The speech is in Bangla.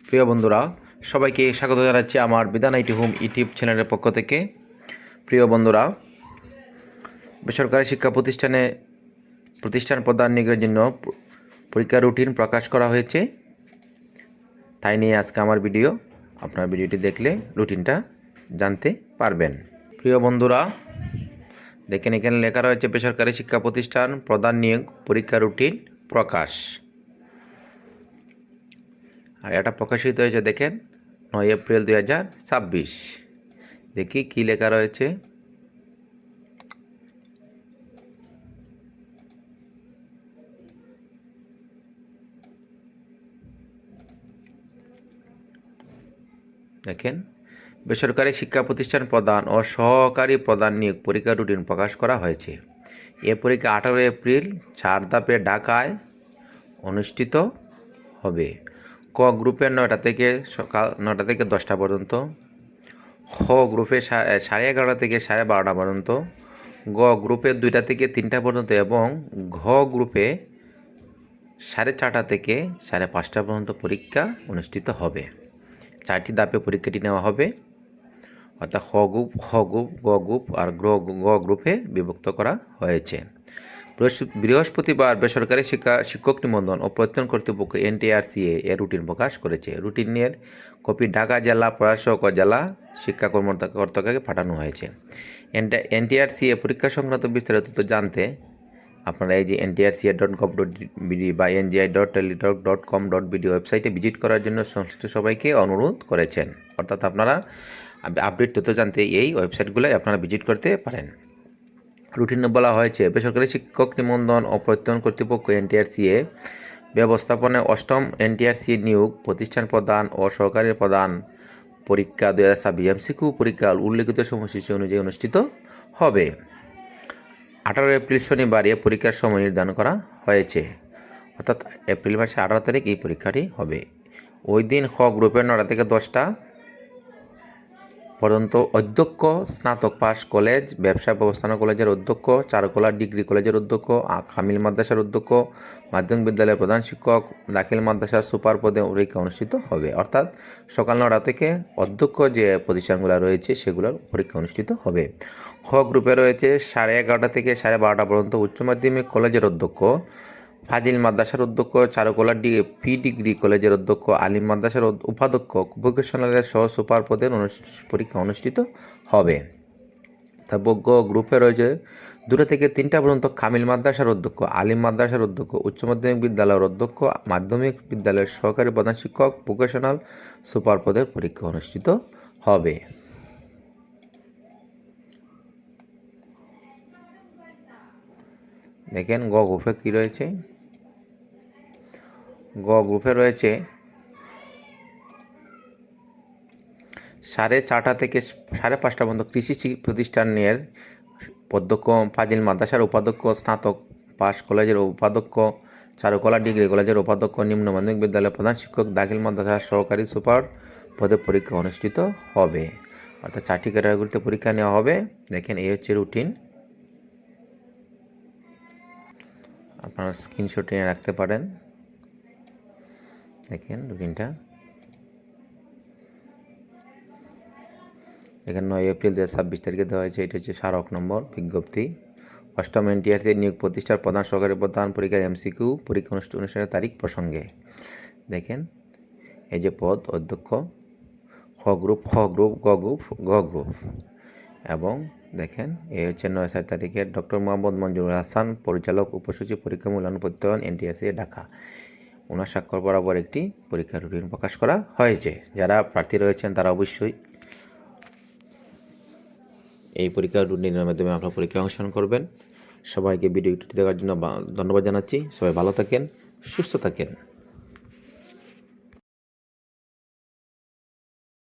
প্রিয় বন্ধুরা, সবাইকে স্বাগত জানাচ্ছি আমার বিধান আইটি হোম ইউটিউব চ্যানেলের পক্ষ থেকে। প্রিয় বন্ধুরা, বেসরকারি শিক্ষা প্রতিষ্ঠান প্রদান নিয়োগের জন্য পরীক্ষার রুটিন প্রকাশ করা হয়েছে, তাই নিয়ে আজকে আমার ভিডিও। আপনার ভিডিওটি দেখলে রুটিনটা জানতে পারবেন। প্রিয় বন্ধুরা, দেখেন এখানে লেখা রয়েছে বেসরকারি শিক্ষা প্রতিষ্ঠান প্রদান নিয়োগ পরীক্ষা রুটিন প্রকাশ। আর এটা প্রকাশিত হয়েছে দেখেন 9 এপ্রিল 2026। দেখি কি লেখা রয়েছে। দেখেন, বেসরকারি শিক্ষা প্রতিষ্ঠান প্রদান ও সহকারী প্রদান নিয়োগ পরীক্ষা রুটিন প্রকাশ করা হয়েছে। এ পরীক্ষা 18 এপ্রিল 4 ধাপে ঢাকায় অনুষ্ঠিত হবে। ক গ্রুপের 9টা থেকে সকাল 9টা থেকে 10টা পর্যন্ত, খ গ্রুপে 11:30 থেকে 12:30 পর্যন্ত, গ গ্রুপে 2টা থেকে 3টা পর্যন্ত এবং ঘ গ্রুপে 4:30 থেকে 5:30 পর্যন্ত পরীক্ষা অনুষ্ঠিত হবে। 4টি ধাপে পরীক্ষাটি নেওয়া হবে, অর্থাৎ খ গ্রুপ, খ গ্রুপ, গ গ্রুপ আর গ গ্রুপে বিভক্ত করা হয়েছে। বৃহস্পতিবার বেসরকারি শিক্ষক নিবন্ধন ও প্রত্যয়ন কর্তৃপক্ষ NTRCA এর রুটিন প্রকাশ করেছে। রুটিনের কপি ঢাকা জেলা প্রশাসক ও জেলা শিক্ষা কর্মকর্তাকে পাঠানো হয়েছে। NTRCA পরীক্ষা সংক্রান্ত বিস্তারিত তথ্য জানতে আপনারা এই যে ntrca.gov.bd বা ngi.teletalk.com.bd ওয়েবসাইটে ভিজিট করার জন্য সংশ্লিষ্ট সবাইকে অনুরোধ করেছেন। অর্থাৎ আপনারা আপডেট তথ্য জানতে এই ওয়েবসাইটগুলোয় আপনারা ভিজিট করতে পারেন। রুটিনে বলা হয়েছে, বেসরকারি শিক্ষক নিবন্ধন ও প্রত্যয়ন কর্তৃপক্ষ NTRCA ব্যবস্থাপনায় 8ম NTRCA নিয়োগ প্রতিষ্ঠান প্রদান ও সহকারী প্রদান পরীক্ষা 2026 MCQ পরীক্ষা উল্লেখিত সময়সূচি অনুযায়ী অনুষ্ঠিত হবে। 18 এপ্রিল শনিবার এ পরীক্ষার সময় নির্ধারণ করা হয়েছে, অর্থাৎ এপ্রিল মাসে 18 তারিখ এই পরীক্ষাটি হবে। ওই দিন খ গ্রুপের 9টা থেকে 10টা পর্যন্ত অধ্যক্ষ, স্নাতক পাস কলেজ, ব্যবসায় ব্যবস্থাপনা কলেজের অধ্যক্ষ, চারুকলা ডিগ্রি কলেজের অধ্যক্ষ, কামিল মাদ্রাসার অধ্যক্ষ, মাধ্যমিক বিদ্যালয়ের প্রধান শিক্ষক, দাখিল মাদ্রাসার সুপার পদে পরীক্ষা অনুষ্ঠিত হবে। অর্থাৎ সকাল 9টা থেকে অধ্যক্ষ যে প্রতিষ্ঠানগুলো রয়েছে সেগুলোর পরীক্ষা অনুষ্ঠিত হবে। খ গ্রুপে রয়েছে 11:30 থেকে 12:30 পর্যন্ত উচ্চ মাধ্যমিক কলেজের অধ্যক্ষ, ফাজিল মাদ্রাসার অধ্যক্ষ, চারুকলা ডিগ্রি কলেজের অধ্যক্ষ, আলিম মাদ্রাসার উপাধ্যক্ষ, ভোকেশনালের সহ সুপার পদের পরীক্ষা অনুষ্ঠিত হবে। তারপর গ্রুপে রয়েছে 2টা থেকে 3টা পর্যন্ত কামিল মাদ্রাসার অধ্যক্ষ, আলিম মাদ্রাসার অধ্যক্ষ, উচ্চ মাধ্যমিক বিদ্যালয়ের অধ্যক্ষ, মাধ্যমিক বিদ্যালয়ের সহকারী প্রধান শিক্ষক, ভোকেশনাল সুপার পদের পরীক্ষা অনুষ্ঠিত হবে। দেখেন গ গ্রুপে কী রয়েছে। গ গ্রুপে রয়েছে 4:30 থেকে 5:30 পর্যন্ত কৃষি প্রতিষ্ঠানের অধ্যক্ষ, ফাজিল মাদ্রাসার উপাধ্যক্ষ, স্নাতক পাস কলেজের উপাধ্যক্ষ, চারুকলা ডিগ্রি কলেজের উপাধ্যক্ষ, নিম্ন মাধ্যমিক বিদ্যালয়ের প্রধান শিক্ষক, দাখিল মাদ্রাসার সহকারী সুপার পদে পরীক্ষা অনুষ্ঠিত হবে। অর্থাৎ 4টি ক্যাটাগরিতে পরীক্ষা নেওয়া হবে। দেখেন এই হচ্ছে রুটিন, আপনারা স্ক্রিনশট নিয়ে রাখতে পারেন। দেখেন রুটিনটা, এখানে 9 এপ্রিল 2026 তারিখে দেওয়া হয়েছে। এটা হচ্ছে স্মারক নম্বর বিজ্ঞপ্তি। 8ম NTRCA নিয়োগ প্রতিষ্ঠার প্রধান সহকারী প্রধান পরীক্ষার MCQ পরীক্ষা অনুষ্ঠানের তারিখ প্রসঙ্গে। দেখেন এই যে পদ অধ্যক্ষ, খ গ্রুপ, খ গ্রুপ, গ গ্রুপ, গ গ্রুপ। এবং দেখেন এই হচ্ছে 9 তারিখে ডক্টর মোহাম্মদ মঞ্জুরুল হাসান, পরিচালক উপসচিব পরীক্ষা মূল্যায়ন প্রত্যয়ন NTRCA ঢাকা, ওনার স্বাক্ষর বরাবর একটি পরীক্ষার রুটিন প্রকাশ করা হয়েছে। যারা প্রার্থী রয়েছেন তারা অবশ্যই এই পরীক্ষার রুটিনের মাধ্যমে আপনার পরীক্ষায় অংশগ্রহণ করবেন। সবাইকে ভিডিওটি দেখার জন্য ধন্যবাদ জানাচ্ছি। সবাই ভালো থাকেন, সুস্থ থাকেন।